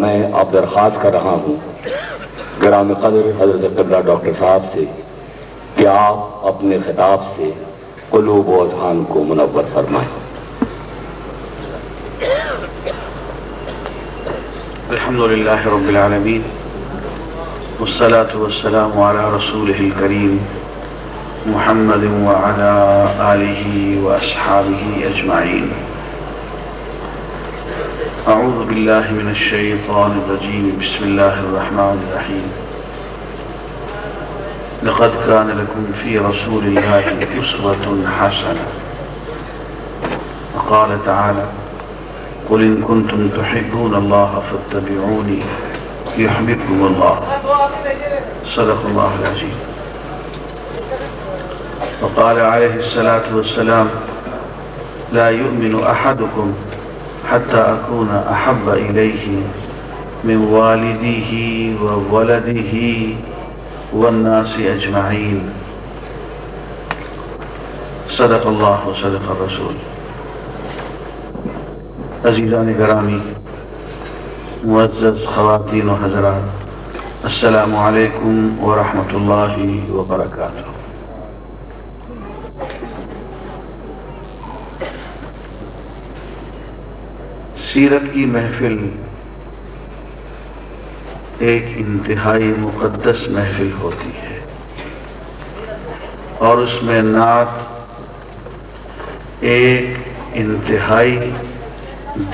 میں اب درخواست کر رہا ہوں گرامی قدر حضرت قبلہ ڈاکٹر صاحب سے کہ آپ اپنے خطاب سے قلوب و اذہان کو منور فرمائیں۔ الحمدللہ رب العالمین والصلاة والسلام علی رسولہ الکریم محمد وعلی آلہ واصحابہ اجمعین۔ اعوذ باللہ من الشیطان الرجیم، بسم اللہ الرحمن الرحیم۔ لقد كان لكم في رسول الله أسوة حسنة، وقال تعالى قل إن كنتم تحبون الله فاتبعوني يحببكم الله، صدق الله العظيم۔ وقال عليه الصلاة والسلام لا يؤمن أحدكم حتى أكون أحب إليه من والده وولده والناس اجمعین، صدق اللہ و صدق الرسول۔ عزیزان گرامی، معزز خواتین و حضرات، السلام علیکم ورحمۃ اللہ وبرکاتہ۔ سیرت کی محفل ایک انتہائی مقدس محفل ہوتی ہے، اور اس میں نعت ایک انتہائی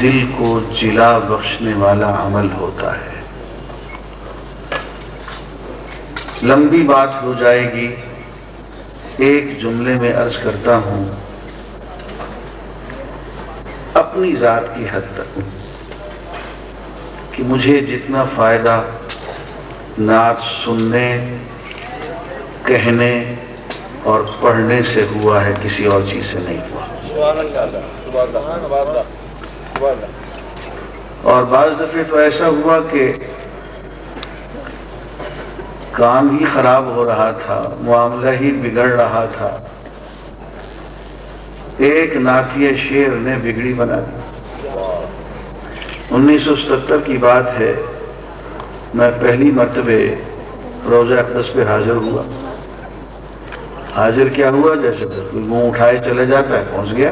دل کو جلا بخشنے والا عمل ہوتا ہے۔ لمبی بات ہو جائے گی، ایک جملے میں عرض کرتا ہوں اپنی ذات کی حد تک کہ مجھے جتنا فائدہ نعت سننے، کہنے اور پڑھنے سے ہوا ہے کسی اور چیز سے نہیں ہوا۔ اور بعض دفعے تو ایسا ہوا کہ کام ہی خراب ہو رہا تھا، معاملہ ہی بگڑ رہا تھا، ایک نعتیہ شعر نے بگڑی بنا دی۔ 1977 کی بات ہے، میں پہلی مرتبہ روضہ اقدس پہ حاضر ہوا۔ حاضر کیا ہوا؟ جیسے کوئی منہ اٹھائے چلے جاتا ہے، پہنچ گیا۔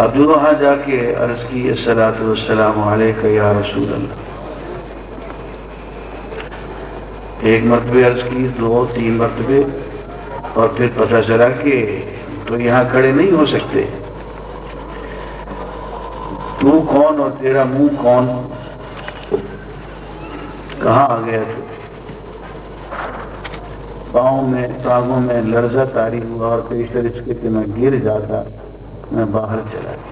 اب جو وہاں جا کے عرض کی الصلاۃ والسلام علیک یا رسول اللہ، ایک مرتبہ عرض کی، 2 3 مرتبہ، اور پھر پتہ چلا کہ تو یہاں کھڑے نہیں ہو سکتے، تو کون اور تیرا منہ کون، کہاں آ گیا تو پاؤں میں ٹانگوں میں لرزہ طاری ہوا، اور پیشتر اس کے کہ میں گر جاتا، میں باہر چلا گیا۔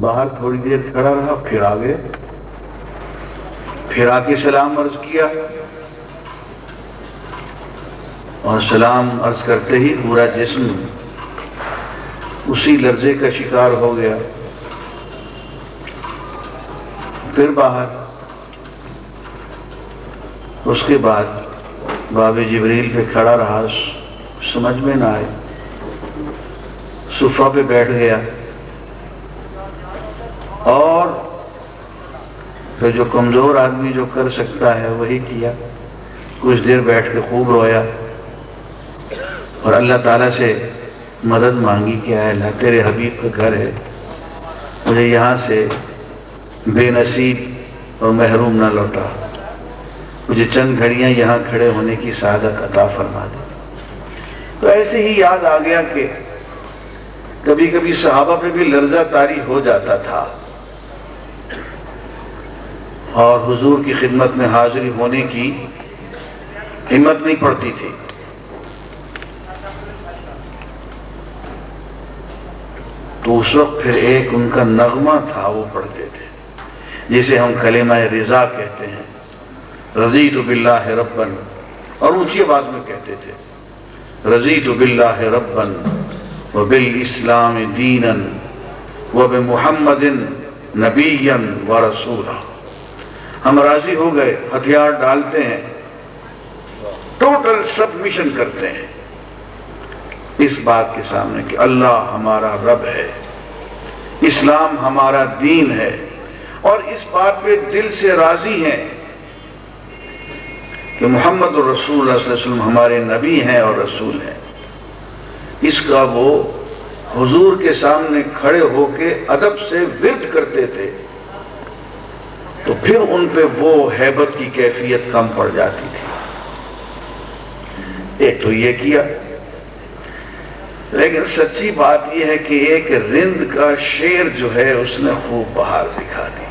باہر تھوڑی دیر کھڑا رہا، پھر آگے، پھر آ کے سلام عرض کیا، اور سلام عرض کرتے ہی پورا جسم اسی لرزے کا شکار ہو گیا۔ پھر باہر، اس کے بعد باب جبریل پہ کھڑا رہا، سمجھ میں نہ آئے، صفہ پہ بیٹھ گیا، اور پھر جو کمزور آدمی جو کر سکتا ہے وہی کیا۔ کچھ دیر بیٹھ کے خوب رویا، اور اللہ تعالیٰ سے مدد مانگی کہ اے اللہ تیرے حبیب کا گھر ہے، مجھے یہاں سے بے نصیب اور محروم نہ لوٹا، مجھے چند گھڑیاں یہاں کھڑے ہونے کی سعادت عطا فرما دے۔ تو ایسے ہی یاد آ گیا کہ کبھی کبھی صحابہ پہ بھی لرزہ طاری ہو جاتا تھا، اور حضور کی خدمت میں حاضری ہونے کی ہمت نہیں پڑتی تھی۔ تو اس وقت پھر ایک ان کا نغمہ تھا، وہ پڑھتے تھے، جسے ہم کلمہ رضا کہتے ہیں، رضیت باللہ ربا، اور اونچی آواز میں کہتے تھے، رضیت باللہ ربا وبالاسلام دینا وبمحمد نبیا ورسولا۔ ہم راضی ہو گئے، ہتھیار ڈالتے ہیں، ٹوٹل سبمیشن کرتے ہیں اس بات کے سامنے کہ اللہ ہمارا رب ہے، اسلام ہمارا دین ہے، اور اس بات پہ دل سے راضی ہیں کہ محمد الرسول اللہ صلی اللہ علیہ وسلم ہمارے نبی ہیں اور رسول ہیں، اس کا وہ حضور کے سامنے کھڑے ہو کے ادب سے ورد کرتے تھے، تو پھر ان پہ وہ ہیبت کی کیفیت کم پڑ جاتی تھی۔ ایک تو یہ کیا، لیکن سچی بات یہ ہے کہ ایک رند کا شیر جو ہے اس نے خوب بہار دکھا دی۔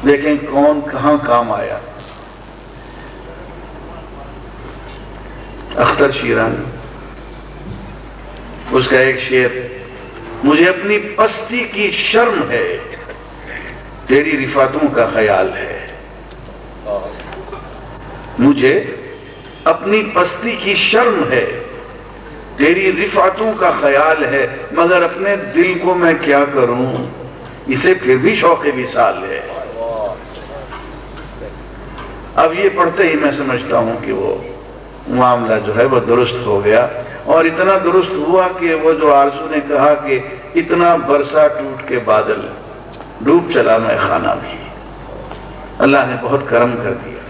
دیکھیں کون کہاں کام آیا۔ اختر شیرانی، اس کا ایک شعر، مجھے اپنی پستی کی شرم ہے، تیری رفعتوں کا خیال ہے۔ مجھے اپنی پستی کی شرم ہے، تیری رفعتوں کا خیال ہے، مگر اپنے دل کو میں کیا کروں، اسے پھر بھی شوق وصال ہے۔ اب یہ پڑھتے ہی میں سمجھتا ہوں کہ وہ معاملہ جو ہے وہ درست ہو گیا، اور اتنا درست ہوا کہ وہ جو آرزو نے کہا کہ اتنا برسا ٹوٹ کے بادل، ڈوب چلا میں خانہ بھی، اللہ نے بہت کرم کر دیا۔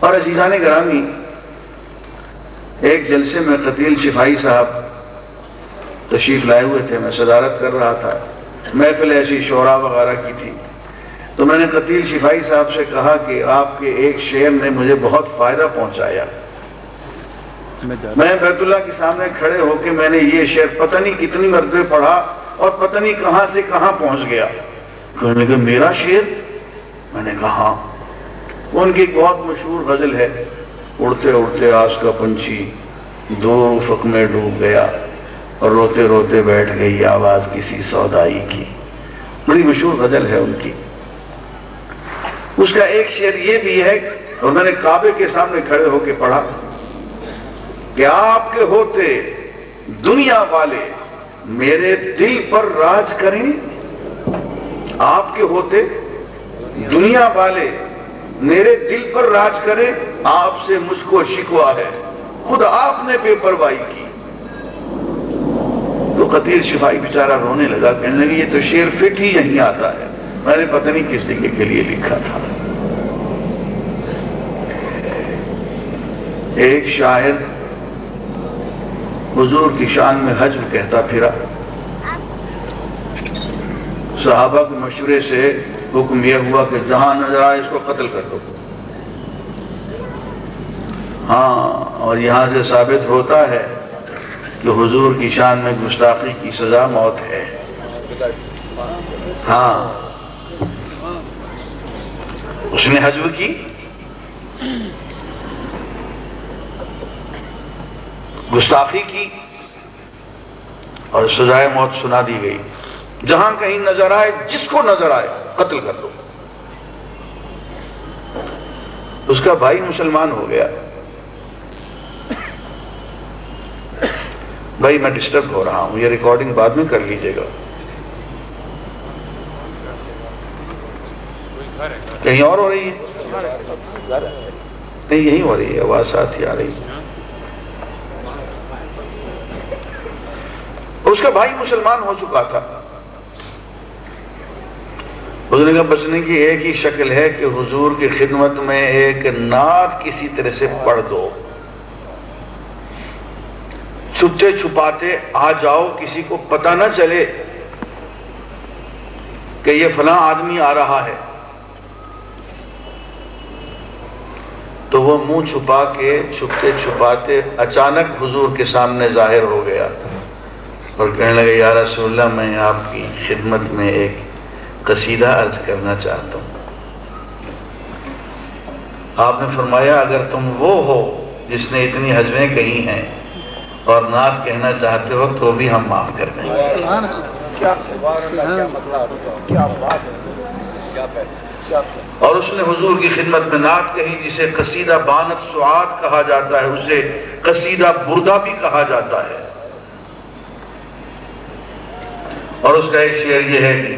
اور عزیزان گرامی، ایک جلسے میں قتیل شفائی صاحب تشریف لائے ہوئے تھے، میں صدارت کر رہا تھا، محفل ایسی شعراء وغیرہ کی تھی، تو میں نے قتیل شفائی صاحب سے کہا کہ آپ کے ایک شعر نے مجھے بہت فائدہ پہنچایا۔ میں بیت اللہ کے سامنے کھڑے ہو کے میں نے یہ شعر پتہ نہیں کتنی مرتبہ پڑھا اور پتہ نہیں کہاں سے کہاں پہنچ گیا۔ کہنے لگے میرا شعر؟ میں نے کہا ہاں۔ ان کی ایک بہت مشہور غزل ہے، اڑتے اڑتے آس کا پنچھی دور افق میں ڈوب گیا اور روتے روتے بیٹھ گئی آواز کسی سودائی کی، بڑی مشہور غزل ہے ان کی۔ اس کا ایک شعر یہ بھی ہے، اور میں نے کعبے کے سامنے کھڑے ہو کے پڑھا کہ آپ کے ہوتے دنیا والے میرے دل پر راج کریں، آپ کے ہوتے دنیا والے میرے دل پر راج کریں، آپ سے مجھ کو شکوہ ہے، خود آپ نے بے پرواہی کی۔ تو قتیل شفائی بیچارہ رونے لگا، کہنے لگا یہ تو شعر فٹ ہی یہیں آتا ہے، میں نے پتہ نہیں کس جگہ کے لیے لکھا تھا۔ ایک شاعر حضور کی شان میں حجب کہتا پھرا، صحابہ کے مشورے سے حکم یہ ہوا کہ جہاں نظر آئے اس کو قتل کر دو۔ ہاں، اور یہاں سے ثابت ہوتا ہے کہ حضور کی شان میں گستاخی کی سزا موت ہے۔ ہاں، اس نے حجب کی، گستاخی کی، اور سزائے موت سنا دی گئی۔ جہاں کہیں نظر آئے، جس کو نظر آئے قتل کر دو۔ اس کا بھائی مسلمان ہو گیا۔ بھائی میں ڈسٹرب ہو رہا ہوں، یہ ریکارڈنگ بعد میں کر لیجئے گا۔ کہیں اور ہو رہی ہے؟ نہیں، یہی ہو رہی ہے، آواز ساتھ ہی آ رہی ہے۔ اس کا بھائی مسلمان ہو چکا تھا۔ حضور نے بچنے کی ایک ہی شکل ہے کہ حضور کی خدمت میں ایک نعت کسی طرح سے پڑھ دو، چھپتے چھپاتے آ جاؤ، کسی کو پتہ نہ چلے کہ یہ فلاں آدمی آ رہا ہے۔ تو وہ منہ چھپا کے چھپتے چھپاتے اچانک حضور کے سامنے ظاہر ہو گیا اور کہنے لگے یا رسول اللہ، میں آپ کی خدمت میں ایک قصیدہ عرض کرنا چاہتا ہوں۔ آپ نے فرمایا اگر تم وہ ہو جس نے اتنی حجمیں کہی ہیں اور نعت کہنا چاہتے ہو تو بھی ہم معاف کر دیں گے۔ اور اس نے حضور کی خدمت میں نعت کہی جسے قصیدہ بانت سعاد کہا جاتا ہے، اسے قصیدہ بردہ بھی کہا جاتا ہے۔ اور اس کا ایک شعر یہ ہے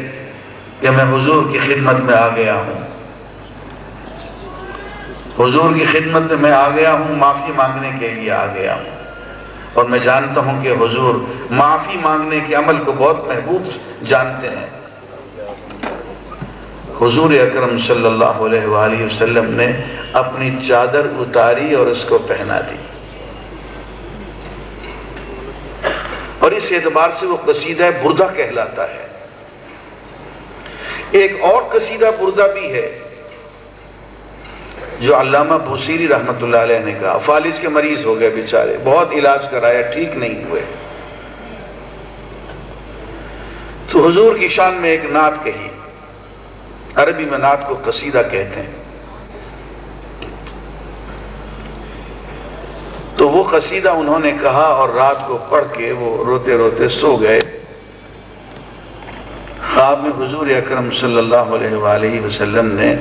کہ میں حضور کی خدمت میں آ گیا ہوں، حضور کی خدمت میں آ گیا ہوں، معافی مانگنے کے لیے آ گیا ہوں۔ اور میں جانتا ہوں کہ حضور معافی مانگنے کے عمل کو بہت محبوب جانتے ہیں۔ حضور اکرم صلی اللہ علیہ وآلہ وسلم نے اپنی چادر اتاری اور اس کو پہنا دی، اور اس اعتبار سے وہ قصیدہ بردہ کہلاتا ہے۔ ایک اور قصیدہ بردہ بھی ہے جو علامہ بوصیری رحمۃ اللہ علیہ نے کہا، فالج کے مریض ہو گئے بیچارے، بہت علاج کرایا، ٹھیک نہیں ہوئے، تو حضور کی شان میں ایک نعت کہی۔ عربی میں نعت کو قصیدہ کہتے ہیں۔ تو وہ قصیدہ انہوں نے کہا اور رات کو پڑھ کے وہ روتے روتے سو گئے۔ خواب میں حضور اکرم صلی اللہ علیہ وآلہ وسلم نے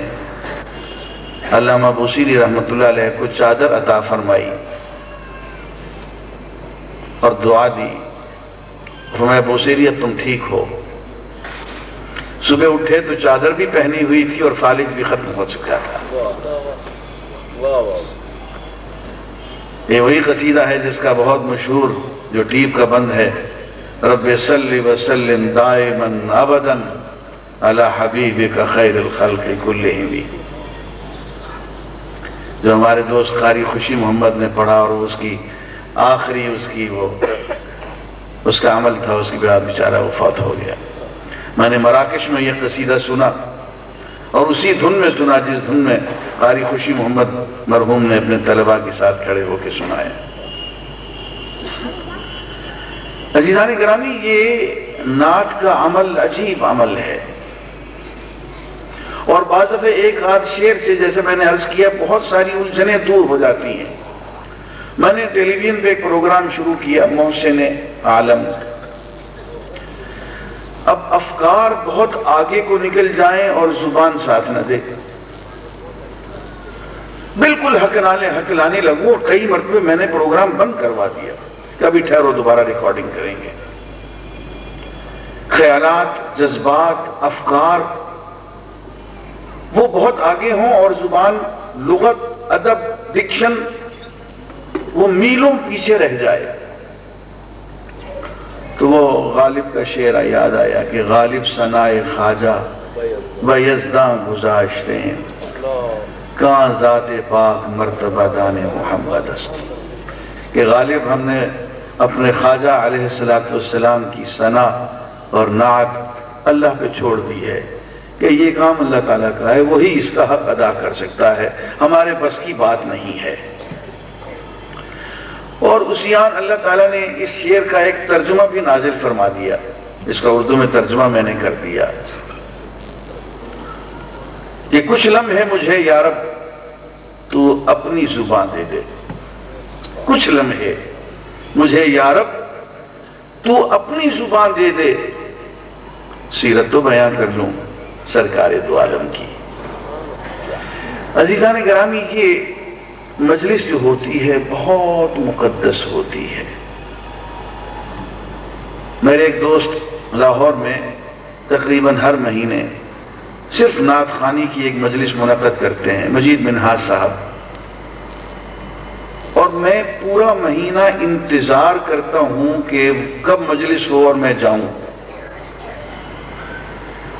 علامہ بوصیری رحمۃ اللہ علیہ کو چادر عطا فرمائی اور دعا دی، فرمایا بوصیری اب تم ٹھیک ہو۔ صبح اٹھے تو چادر بھی پہنی ہوئی تھی اور فالج بھی ختم ہو چکا تھا۔ یہ وہی قصیدہ ہے جس کا بہت مشہور جو ٹیپ کا بند ہے، رب صلی وسلم دائما ابدا علی حبیبک خیر الخلق کلہم، جو ہمارے دوست قاری خوشی محمد نے پڑھا، اور اس کی آخری اس کا عمل تھا، اس کی بعد بیچارہ وہ فوت ہو گیا۔ میں نے مراکش میں یہ قصیدہ سنا اور اسی دھن میں سنا جس دھن میں قاری خوشی محمد مرحوم نے اپنے طلباء کے ساتھ کھڑے ہو کے سنایا۔ عزیزان گرامی، یہ نعت کا عمل عجیب عمل ہے، اور بعض دفعہ ایک آدھ شعر سے، جیسے میں نے عرض کیا، بہت ساری الجھنیں دور ہو جاتی ہیں۔ میں نے ٹیلی ویژن پہ ایک پروگرام شروع کیا، محسن عالم۔ اب افکار بہت آگے کو نکل جائیں اور زبان ساتھ نہ دے، بالکل ہکلانے لگوں، اور کئی مرتبہ میں نے پروگرام بند کروا دیا، کبھی ٹھہرو دوبارہ ریکارڈنگ کریں گے۔ خیالات، جذبات، افکار وہ بہت آگے ہوں اور زبان، لغت، ادب، ڈکشن وہ میلوں پیچھے رہ جائے۔ تو وہ غالب کا شعر یاد آیا کہ غالب ثنائے خواجہ بیزداں گذاشتے ہیں، کہاں ذات پاک مرتبہ دان محمد است، کہ غالب ہم نے اپنے خواجہ علیہ السلام کی ثنا اور نعت اللہ پہ چھوڑ دی ہے کہ یہ کام اللہ تعالیٰ کا ہے، وہی اس کا حق ادا کر سکتا ہے، ہمارے بس کی بات نہیں ہے۔ اور اسی آن اللہ تعالیٰ نے اس شعر کا ایک ترجمہ بھی نازل فرما دیا، اس کا اردو میں ترجمہ میں نے کر دیا کہ کچھ لمحے مجھے یا رب تو اپنی زبان دے دے، کچھ لمحے مجھے یا رب تو اپنی زبان دے دے، سیرت تو بیان کر لوں سرکار دو عالم کی۔ عزیزان گرامی، یہ مجلس جو ہوتی ہے بہت مقدس ہوتی ہے۔ میرے ایک دوست لاہور میں تقریباً ہر مہینے صرف نعت خوانی کی ایک مجلس منعقد کرتے ہیں، مجید منہاج صاحب، اور میں پورا مہینہ انتظار کرتا ہوں کہ کب مجلس ہو اور میں جاؤں۔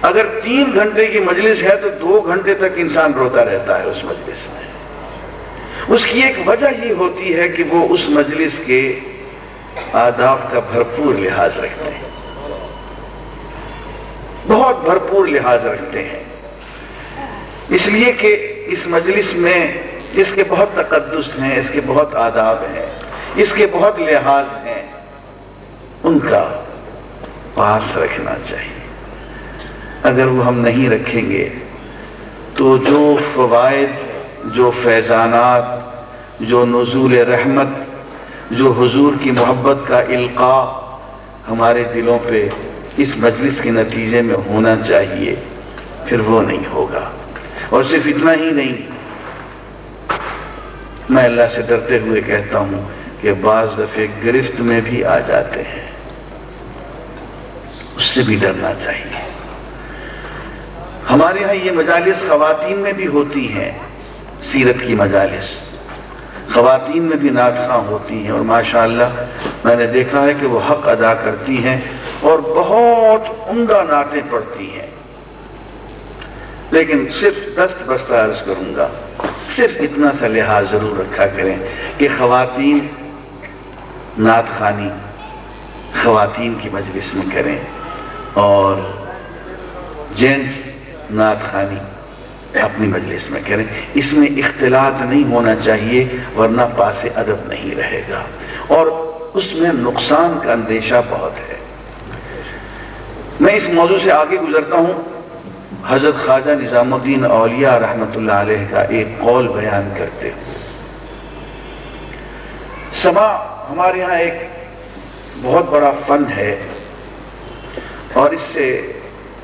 اگر 3 گھنٹے کی مجلس ہے تو 2 گھنٹے تک انسان روتا رہتا ہے اس مجلس میں۔ اس کی ایک وجہ یہ ہوتی ہے کہ وہ اس مجلس کے آداب کا بھرپور لحاظ رکھتے ہیں، بہت بھرپور لحاظ رکھتے ہیں، اس لیے کہ اس مجلس میں اس کے بہت تقدس ہیں، اس کے بہت آداب ہیں، اس کے بہت لحاظ ہیں، ان کا پاس رکھنا چاہیے۔ اگر وہ ہم نہیں رکھیں گے تو جو فوائد، جو فیضانات، جو نزول رحمت، جو حضور کی محبت کا القاء ہمارے دلوں پہ اس مجلس کے نتیجے میں ہونا چاہیے، پھر وہ نہیں ہوگا۔ اور صرف اتنا ہی نہیں، میں اللہ سے ڈرتے ہوئے کہتا ہوں کہ بعض دفعے گرفت میں بھی آ جاتے ہیں، اس سے بھی ڈرنا چاہیے۔ ہمارے ہاں یہ مجالس خواتین میں بھی ہوتی ہیں، سیرت کی مجالس خواتین میں بھی نعت خواں ہوتی ہیں اور ماشاءاللہ میں نے دیکھا ہے کہ وہ حق ادا کرتی ہیں اور بہت عمدہ نعتیں پڑھتی ہیں. لیکن صرف دست بستہ عرض کروں گا، صرف اتنا سا لحاظ ضرور رکھا کریں کہ خواتین نعت خوانی خواتین کی مجلس میں کریں اور جینٹس نعت خوانی اپنی مجلس میں کریں. اس میں اختلاط نہیں ہونا چاہیے ورنہ پاس ادب نہیں رہے گا اور اس میں نقصان کا اندیشہ بہت ہے. میں اس موضوع سے آگے گزرتا ہوں. حضرت خواجہ نظام الدین اولیاء رحمۃ اللہ علیہ کا ایک قول بیان کرتے ہیں. سماع ہمارے ہاں ایک بہت بڑا فن ہے اور اس سے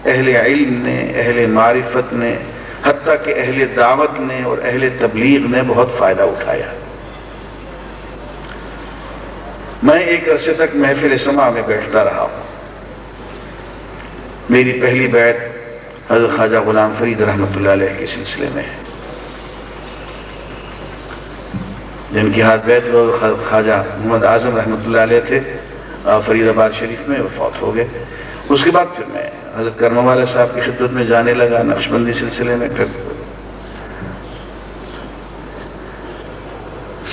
اہل علم نے، اہل معرفت نے، حتیٰ کہ اہل دعوت نے اور اہل تبلیغ نے بہت فائدہ اٹھایا. میں ایک عرصے تک محفل سماع میں بیٹھتا رہا ہوں. میری پہلی بیعت حضرت خواجہ غلام فرید رحمۃ اللہ علیہ کے سلسلے میں ہے، جن کی ہاتھ بیعت خواجہ محمد اعظم رحمۃ اللہ علیہ تھے، فرید آباد شریف میں وفات ہو گئے. اس کے بعد پھر میں حضرت کرم والا صاحب کی خدمت میں جانے لگا نقشبندی سلسلے میں. پھر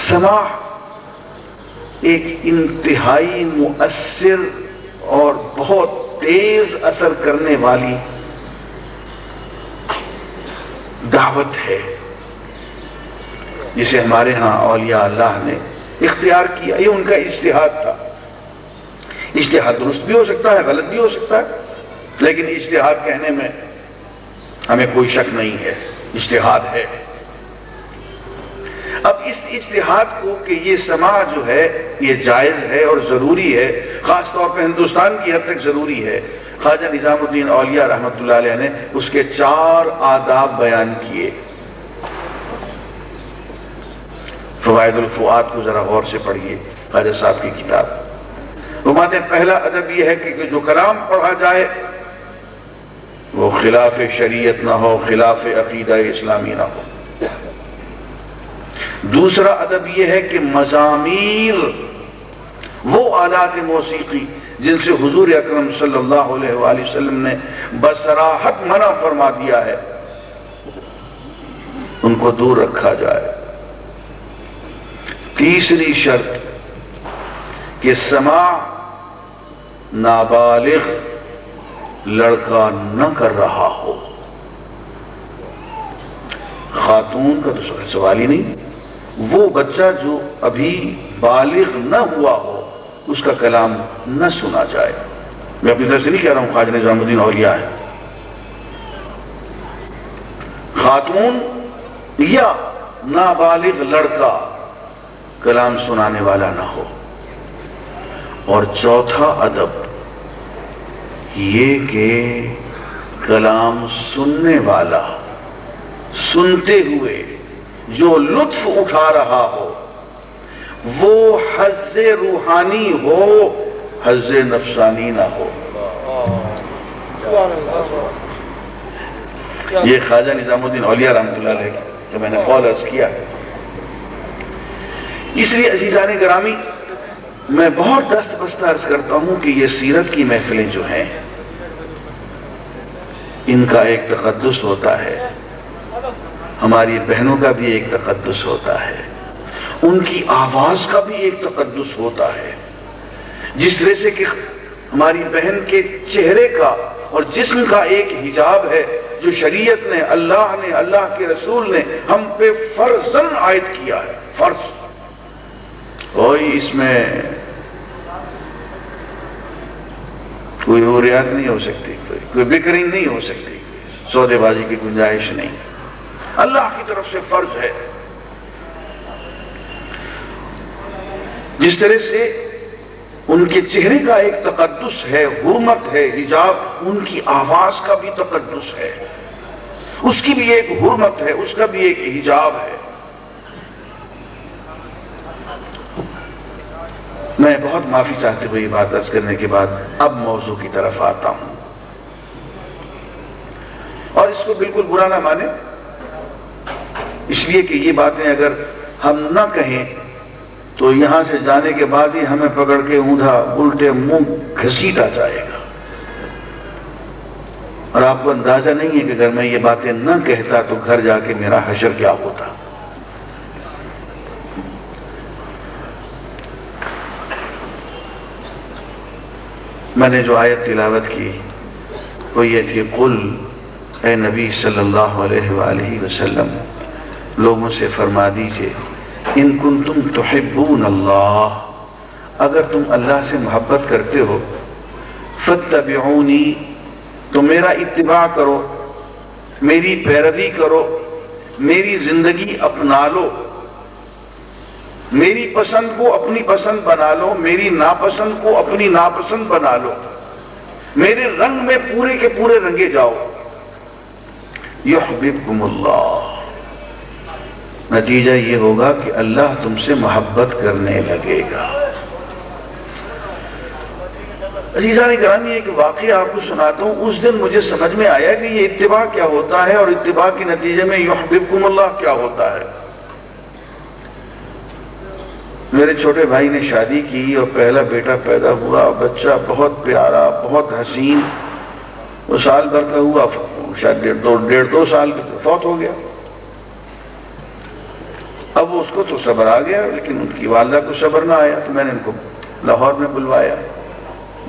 سماع ایک انتہائی مؤثر اور بہت تیز اثر کرنے والی دعوت ہے جسے ہمارے ہاں اولیاء اللہ نے اختیار کیا. یہ ان کا اجتہاد تھا. اجتہاد درست بھی ہو سکتا ہے، غلط بھی ہو سکتا ہے، لیکن اجتہاد کہنے میں ہمیں کوئی شک نہیں ہے، اجتہاد ہے. اب اس اجتہاد کو کہ یہ سماع جو ہے یہ جائز ہے اور ضروری ہے، خاص طور پہ ہندوستان کی حد تک ضروری ہے، خواجہ نظام الدین اولیاء رحمۃ اللہ علیہ نے اس کے 4 آداب بیان کیے. فوائد الفؤاد کو ذرا غور سے پڑھیے، خواجہ صاحب کی کتاب. وہ ماتے پہلا ادب یہ ہے کہ جو کلام پڑھا جائے وہ خلاف شریعت نہ ہو، خلاف عقیدہ اسلامی نہ ہو. دوسرا ادب یہ ہے کہ مزامیر، وہ آلات موسیقی جن سے حضور اکرم صلی اللہ علیہ وآلہ وسلم نے بصراحت منع فرما دیا ہے، ان کو دور رکھا جائے. تیسری شرط کہ سماع نابالغ لڑکا نہ کر رہا ہو. خاتون کا تو سوال ہی نہیں، وہ بچہ جو ابھی بالغ نہ ہوا ہو اس کا کلام نہ سنا جائے. میں اپنی طرف سے نہیں کہہ رہا ہوں خواجہ نظام الدین اولیاء ہے. خاتون یا نابالغ لڑکا کلام سنانے والا نہ ہو. اور چوتھا ادب یہ کہ کلام سننے والا سنتے ہوئے جو لطف اٹھا رہا ہو وہ حظ روحانی ہو، حظ نفسانی نہ ہو. یہ خواجہ نظام الدین اولیاء رحمۃ اللہ علیہ جو میں نے قول عرض کیا. اس لیے عزیزان گرامی میں بہت دست بستہ عرض کرتا ہوں کہ یہ سیرت کی محفلیں جو ہیں ان کا ایک تقدس ہوتا ہے، ہماری بہنوں کا بھی ایک تقدس ہوتا ہے، ان کی آواز کا بھی ایک تقدس ہوتا ہے. جس طرح سے کہ ہماری بہن کے چہرے کا اور جسم کا ایک حجاب ہے جو شریعت نے، اللہ کے رسول نے ہم پہ فرضاً عائد کیا ہے. فرض کوئی اس میں کوئی عوریات نہیں ہو سکتی، کوئی بکرنگ نہیں ہو سکتی، سودے بازی کی گنجائش نہیں. اللہ کی طرف سے فرض ہے. جس طرح سے ان کے چہرے کا ایک تقدس ہے، حرمت ہے، حجاب، ان کی آواز کا بھی تقدس ہے، اس کی بھی ایک حرمت ہے، اس کا بھی ایک حجاب ہے. میں بہت معافی چاہتے ہوئے یہ بات عرض کرنے کے بعد اب موضوع کی طرف آتا ہوں، اور اس کو بالکل برا نہ مانے، اس لیے کہ یہ باتیں اگر ہم نہ کہیں تو یہاں سے جانے کے بعد ہی ہمیں پکڑ کے اوندا الٹے منہ گھسیٹا جائے گا. اور آپ کو اندازہ نہیں ہے کہ اگر میں یہ باتیں نہ کہتا تو گھر جا کے میرا حشر کیا ہوتا. میں نے جو آیت تلاوت کی وہ یہ تھی، قل اے نبی صلی اللہ علیہ وآلہ وسلم لوگوں سے فرما دیجئے، ان کنتم تحبون اللہ، اگر تم اللہ سے محبت کرتے ہو، فاتبعونی، تو میرا اتباع کرو، میری پیروی کرو، میری زندگی اپنا لو، میری پسند کو اپنی پسند بنا لو، میری ناپسند کو اپنی ناپسند بنا لو، میرے رنگ میں پورے کے پورے رنگے جاؤ. یحببکم اللہ، نتیجہ یہ ہوگا کہ اللہ تم سے محبت کرنے لگے گا. عزیزان گرامی، ایک واقعہ آپ کو سناتا ہوں. اس دن مجھے سمجھ میں آیا کہ یہ اتباع کیا ہوتا ہے اور اتباع کے نتیجے میں یحببکم اللہ کیا ہوتا ہے. میرے چھوٹے بھائی نے شادی کی اور پہلا بیٹا پیدا ہوا، بچہ بہت پیارا، بہت حسین. وہ سال بھر کا ہوا، شاید ڈیڑھ دو سال فوت ہو گیا. اب اس کو تو صبر آ گیا، لیکن ان کی والدہ کو صبر نہ آیا. تو میں نے ان کو لاہور میں بلوایا،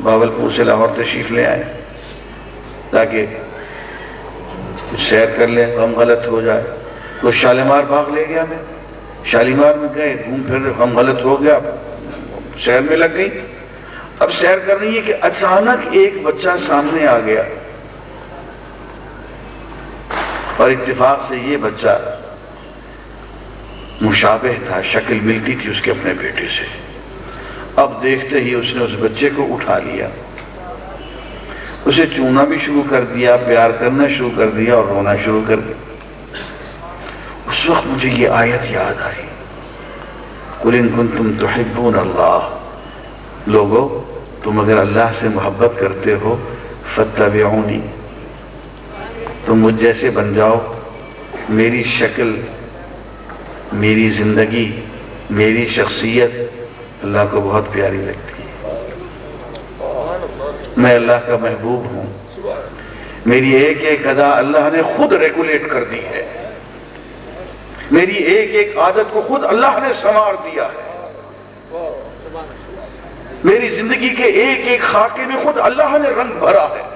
باولپور سے لاہور تشریف لے آئے تاکہ کچھ سیر کر لیں، غم غلط ہو جائے. تو شالیمار باغ لے گیا. میں شالیمار میں گئے، گھوم پھر غم غلط ہو گیا، سیر میں لگ گئی. اب سیر کر رہی ہے کہ اچانک ایک بچہ سامنے آ گیا، اور اتفاق سے یہ بچہ مشابہ تھا، شکل ملتی تھی اس کے اپنے بیٹے سے. اب دیکھتے ہی اس نے اس بچے کو اٹھا لیا، اسے چومنا بھی شروع کر دیا، پیار کرنا شروع کر دیا اور رونا شروع کر دیا. اس وقت مجھے یہ آیت یاد آئی، قل ان کنتم تحبون اللہ، لوگو تم اگر اللہ سے محبت کرتے ہو، فاتبعونی، تم مجھ جیسے بن جاؤ. میری شکل، میری زندگی، میری شخصیت اللہ کو بہت پیاری لگتی ہے. میں اللہ کا محبوب ہوں. میری ایک ایک ادا اللہ نے خود ریگولیٹ کر دی ہے، میری ایک ایک عادت کو خود اللہ نے سنوار دیا ہے، میری زندگی کے ایک ایک خاکے میں خود اللہ نے رنگ بھرا ہے.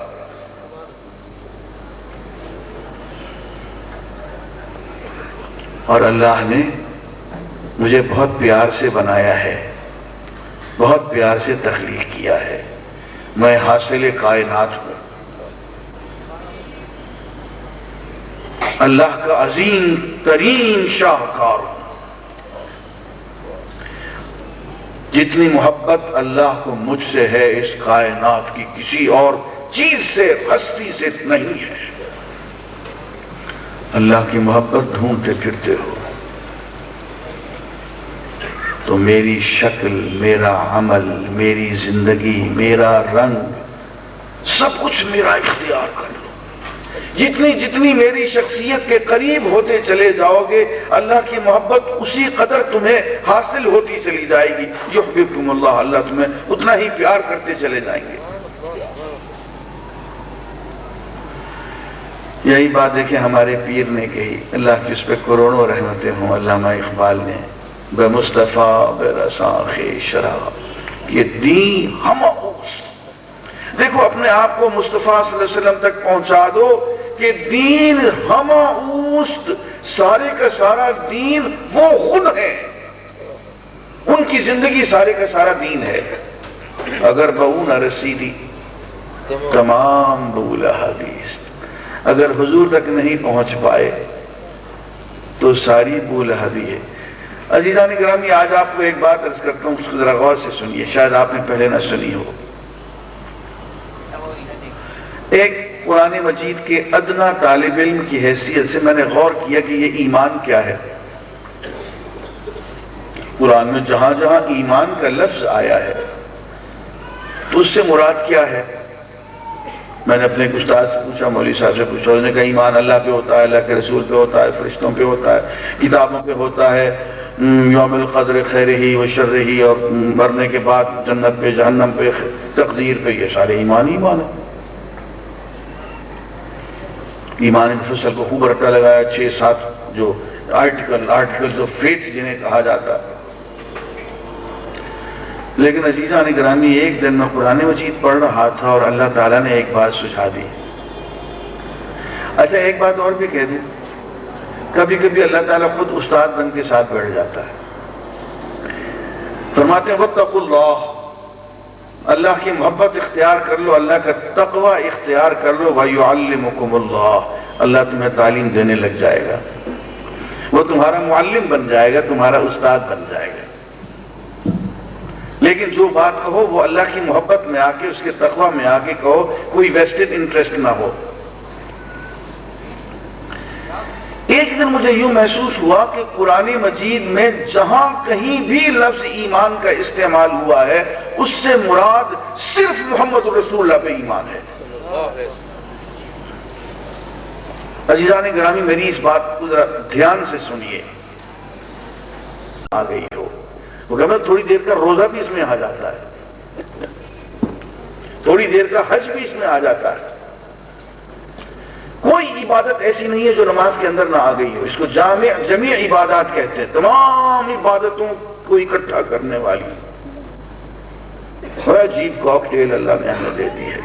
اور اللہ نے مجھے بہت پیار سے بنایا ہے، بہت پیار سے تخلیق کیا ہے. میں حاصل کائنات ہوں، اللہ کا عظیم ترین شاہکار ہوں. جتنی محبت اللہ کو مجھ سے ہے اس کائنات کی کسی اور چیز سے، ہستی سے نہیں ہے. اللہ کی محبت ڈھونڈتے پھرتے ہو تو میری شکل، میرا عمل، میری زندگی، میرا رنگ، سب کچھ میرا اختیار کر لو. جتنی جتنی میری شخصیت کے قریب ہوتے چلے جاؤ گے، اللہ کی محبت اسی قدر تمہیں حاصل ہوتی چلی جائے گی. یحببکم اللہ، اللہ تمہیں اتنا ہی پیار کرتے چلے جائیں گے. یہی بات دیکھیں ہمارے پیر نے کہی، اللہ کی اس پہ کروڑوں رحمتیں ہوں، علامہ اقبال نے، بے مصطفیٰ بے رساخ شراب یہ دین ہم اوست. دیکھو اپنے آپ کو مصطفیٰ صلی اللہ علیہ وسلم تک پہنچا دو کہ دین ہم اوست، سارے کا سارا دین وہ خود ہے، ان کی زندگی سارے کا سارا دین ہے. اگر بہو نہ رسیدی تمام بولا حدیث، اگر حضور تک نہیں پہنچ پائے تو ساری بولہبی ہے. عزیزان گرامی، آج آپ کو ایک بات عرض کرتا ہوں، اس کو ذرا غور سے سنیے، شاید آپ نے پہلے نہ سنی ہو. ایک قرآن مجید کے ادنا طالب علم کی حیثیت سے میں نے غور کیا کہ یہ ایمان کیا ہے. قرآن میں جہاں جہاں ایمان کا لفظ آیا ہے تو اس سے مراد کیا ہے. میں نے اپنے ایک استاد سے پوچھا، مولوی صاحب سے پوچھا، اس نے کہا ایمان اللہ پہ ہوتا ہے، اللہ کے رسول پہ ہوتا ہے، فرشتوں پہ ہوتا ہے، کتابوں پہ ہوتا ہے، یوم القدر خیر ہی و شر ہی، اور مرنے کے بعد جنت پہ جہنم پہ تقدیر پہ، یہ سارے ایمان ہے۔ ایمان مفصل کو خوب رٹا لگایا، 6-7 جو آرٹیکلز آف فیتھ جنہیں کہا جاتا ہے۔ لیکن عزیزان گرامی، ایک دن میں قرآن مجید پڑھ رہا تھا اور اللہ تعالیٰ نے ایک بات سجھا دی۔ اچھا ایک بات اور بھی کہہ دیں، کبھی کبھی اللہ تعالیٰ خود استاد بن کے ساتھ بیٹھ جاتا ہے، فرماتے ہیں واتقوا اللہ، اللہ کی محبت اختیار کر لو، اللہ کا تقوی اختیار کر لو، وَيُعَلِّمُكُمُ اللَّهُ، اللہ تمہیں تعلیم دینے لگ جائے گا، وہ تمہارا معلم بن جائے گا، تمہارا استاد بن جائے گا۔ لیکن جو بات کہو وہ اللہ کی محبت میں آ کے، اس کے تقوی میں آ کے کہو، کوئی ویسٹڈ انٹرسٹ نہ ہو۔ ایک دن مجھے یوں محسوس ہوا کہ قرآن مجید میں جہاں کہیں بھی لفظ ایمان کا استعمال ہوا ہے، اس سے مراد صرف محمد رسول اللہ پہ ایمان ہے۔ عزیزان گرامی، میری اس بات کو ذرا دھیان سے سنیے۔ آ گئی ہو وہ کہتا تھوڑی دیر کا روزہ بھی اس میں آ جاتا ہے، تھوڑی دیر کا حج بھی اس میں آ جاتا ہے۔ کوئی عبادت ایسی نہیں ہے جو نماز کے اندر نہ آ گئی ہو۔ اس کو جمیع عبادات کہتے ہیں، تمام عبادتوں کو اکٹھا کرنے والی بڑا عجیب کاکٹیل اللہ نے ہمیں دے دی ہے۔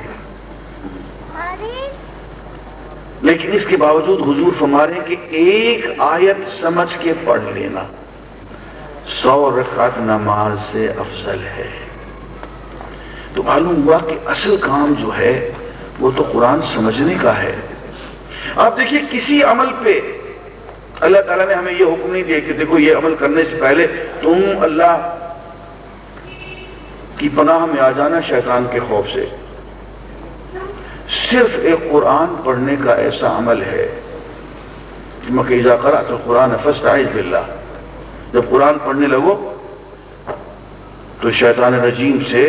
لیکن اس کے باوجود حضور فرما رہے ہیں کہ ایک آیت سمجھ کے پڑھ لینا 100 رکعت نماز سے افضل ہے۔ تو معلوم ہوا کہ اصل کام جو ہے وہ تو قرآن سمجھنے کا ہے۔ آپ دیکھیے کسی عمل پہ اللہ تعالیٰ نے ہمیں یہ حکم نہیں دیا کہ دیکھو یہ عمل کرنے سے پہلے تم اللہ کی پناہ میں آ جانا شیطان کے خوف سے۔ صرف ایک قرآن پڑھنے کا ایسا عمل ہے کہ اذا قرأت القرآن فاستعذ باللہ، جب قرآن پڑھنے لگو تو شیطان رجیم سے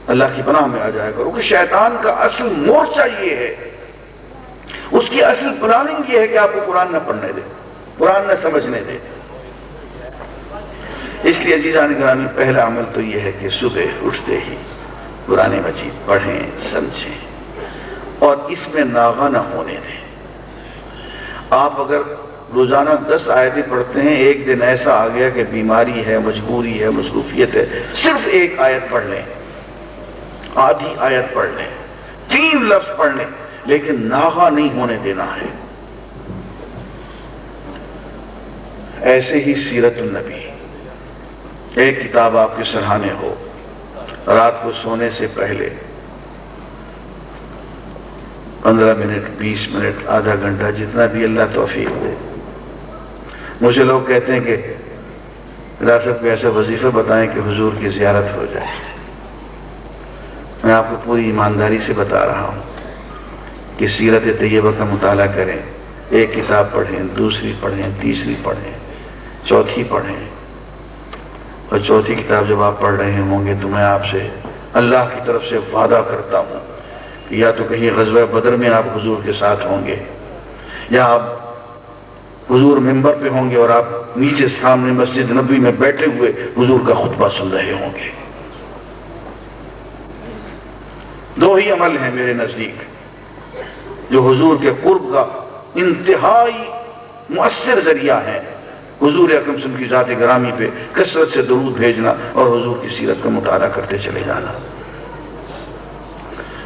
اللہ کی پناہ میں آ جائے کرو، کہ شیطان کا اصل مورچہ یہ ہے، اس کی اصل پلاننگ یہ ہے کہ آپ کو قرآن نہ پڑھنے دے، قرآن نہ سمجھنے دے۔ اس لیے عزیزان گرامی، پہلا عمل تو یہ ہے کہ صبح اٹھتے ہی قرآن مجید پڑھیں، سمجھیں اور اس میں ناغہ نہ ہونے دیں۔ آپ اگر روزانہ 10 آیتیں پڑھتے ہیں، ایک دن ایسا آ گیا کہ بیماری ہے، مجبوری ہے، مصروفیت ہے، صرف ایک آیت پڑھ لیں، آدھی آیت پڑھ لیں، 3 لفظ پڑھ لیں، لیکن ناغہ نہیں ہونے دینا ہے۔ ایسے ہی سیرت النبی، ایک کتاب آپ کے سرہانے ہو، رات کو سونے سے پہلے 15 منٹ، 20 منٹ، آدھا گھنٹہ، جتنا بھی اللہ توفیق دے۔ مجھے لوگ کہتے ہیں کہ ریاست کو ایسا وظیفہ بتائیں کہ حضور کی زیارت ہو جائے۔ میں آپ کو پوری ایمانداری سے بتا رہا ہوں کہ سیرت طیبہ کا مطالعہ کریں، ایک کتاب پڑھیں، دوسری پڑھیں، تیسری پڑھیں، چوتھی پڑھیں، اور چوتھی کتاب جب آپ پڑھ رہے ہوں گے تو میں آپ سے اللہ کی طرف سے وعدہ کرتا ہوں کہ یا تو کہیں غزوہ بدر میں آپ حضور کے ساتھ ہوں گے، یا آپ حضور ممبر پہ ہوں گے اور آپ نیچے سامنے مسجد نبوی میں بیٹھے ہوئے حضور کا خطبہ سن رہے ہوں گے۔ 2 ہی عمل ہیں میرے نزدیک جو حضور کے قرب کا انتہائی مؤثر ذریعہ ہے، حضور اکرم صلی اللہ علیہ وسلم کی ذات گرامی پہ کثرت سے درود بھیجنا اور حضور کی سیرت کا مطالعہ کرتے چلے جانا۔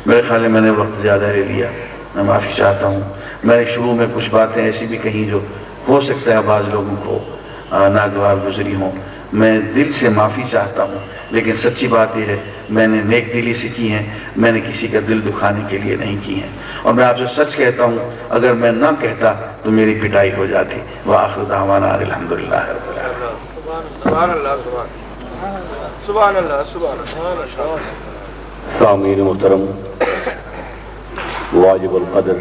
میرے خیال میں نے وقت زیادہ لے لیا، میں معافی چاہتا ہوں۔ میں نے شروع میں کچھ باتیں ایسی بھی کہیں جو ہو سکتا ہے بعض لوگوں کو ناگوار گزری ہوں، میں دل سے معافی چاہتا ہوں، لیکن سچی بات یہ ہے میں نے نیک دلی سے کی ہیں، میں نے کسی کا دل دکھانے کے لیے نہیں کی ہیں، اور میں آپ سے سچ کہتا ہوں اگر میں نہ کہتا تو میری پٹائی ہو جاتی۔ وآخر دعوانا الحمدللہ رب العالمین۔ سبحان اللہ، سبحان اللہ، سبحان اللہ۔ سامعین محترم، واجب القدر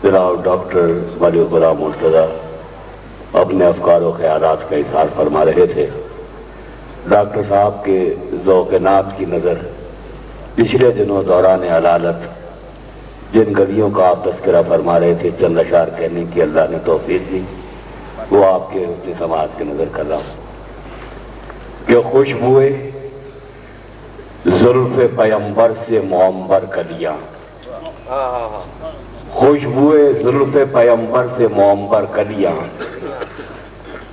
جناب ڈاکٹر ولی القرآن مرتضیٰ اپنے افکار و خیالات کا اظہار فرما رہے تھے۔ ڈاکٹر صاحب کے ذوق نعت کی نظر پچھلے دنوں دوران علالت جن گلیوں کا آپ تذکرہ فرما رہے تھے چند اشعار کہنے کی اللہ نے توفیق دی، وہ آپ کے حسن سماعت کی نظر کر رہا ہوں کہ خوشبوئے زلف پیمبر سے معمبر کلیاں، خوشبوئے زلف پیمبر سے معمبر کلیاں،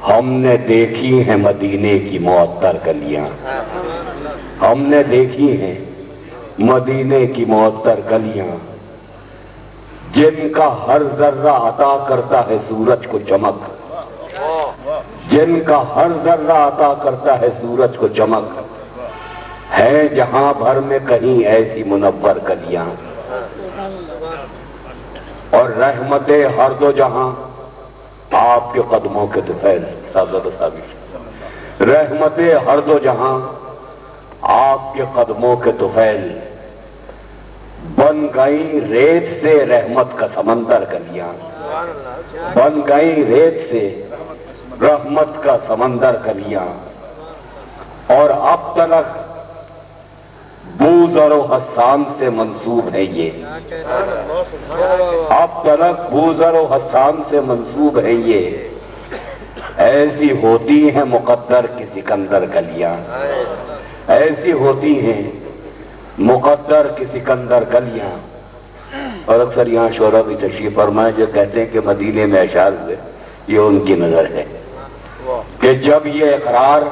ہم نے دیکھی ہیں مدینے کی معطر گلیاں، ہم نے دیکھی ہیں مدینے کی معطر گلیاں، جن کا ہر ذرہ عطا کرتا ہے سورج کو چمک، جن کا ہر ذرہ عطا کرتا ہے سورج کو چمک، ہے جہاں بھر میں کہیں ایسی منور گلیاں، اور رحمت ہر دو جہاں آپ کے قدموں کے طفیل، رحمت ہر دو جہاں آپ کے قدموں کے طفیل، بن گئی ریت سے رحمت کا سمندر گلیاں، بن گئی ریت سے رحمت کا سمندر گلیاں، اور اب تلک بوزر و حسان سے منسوب ہے یہ، اب تلک بوزر و حسان سے منسوب ہے یہ، ایسی ہوتی ہیں مقدر کی سکندر گلیاں، ایسی ہوتی ہیں مقدر کی سکندر گلیاں۔ اور اکثر یہاں شعراء بھی تشریف فرمائے جو کہتے ہیں کہ مدینے میں اشعار ہوئے، یہ ان کی نظر ہے کہ جب یہ اقرار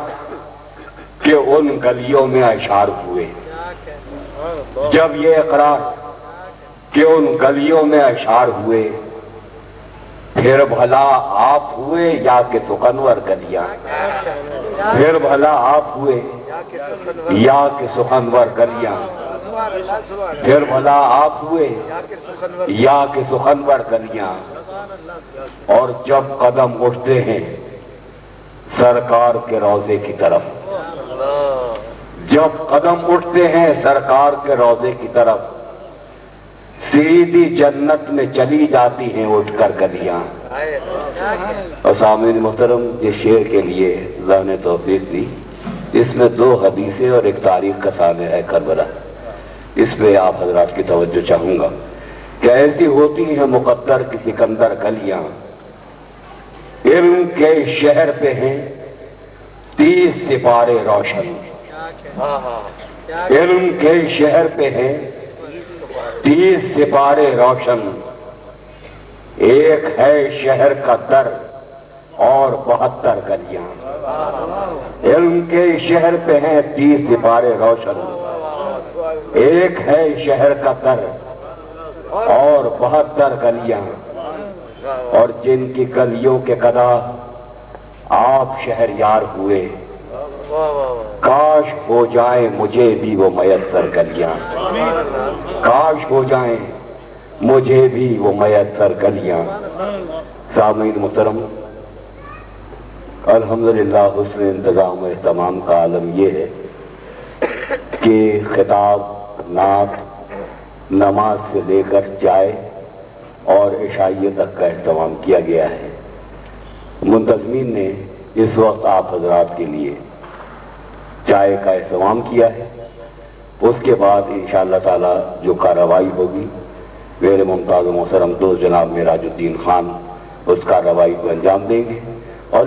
کہ ان گلیوں میں اشعار ہوئے، جب یہ اقرار کہ ان گلیوں میں اشعار ہوئے، پھر بھلا آپ ہوئے یا کہ سخنور گلیاں، پھر بھلا آپ ہوئے یا کہ سخنور گلیاں، پھر بھلا آپ ہوئے یا کہ سخنور گلیاں، اور جب قدم اٹھتے ہیں سرکار کے روضے کی طرف، جب قدم اٹھتے ہیں سرکار کے روضے کی طرف، سیدھی جنت میں چلی جاتی ہیں اٹھ کر گلیاں۔ اور سامعین محترم، جس شعر کے لیے اللہ نے توفیق دی، اس میں 2 حدیثیں اور ایک تاریخ کا سانحہ ہے کربلا، اس پہ آپ حضرات کی توجہ چاہوں گا کہ ایسی ہوتی ہیں مقدر کی سکندر گلیاں، علم کے شہر پہ ہیں 30 سپارے روشن، علم کے شہر پہ ہیں 30 سپارے روشن، ایک ہے شہر کا در اور 72 گلیاں، علم کے شہر پہ ہیں 30 سپارے روشن، ایک ہے شہر کا در اور 72 گلیاں، اور جن کی گلیوں کے قدا آپ شہریار ہوئے، کاش ہو جائیں مجھے بھی وہ میسر گلیاں، کاش ہو جائیں مجھے بھی وہ میسر گلیاں۔ سامعین محترم، الحمدللہ حسن انتظام و اہتمام کا عالم یہ ہے کہ خطاب، نعت، نماز سے لے کر چائے اور عشائیے تک کا اہتمام کیا گیا ہے۔ منتظمین نے اس وقت آپ حضرات کے لیے چائے کا اہتمام کیا ہے، اس کے بعد انشاءاللہ تعالی جو کارروائی ہوگی میرے ممتاز و محترم دوست جناب معراج الدین خان اس کارروائی کو انجام دیں گے، اور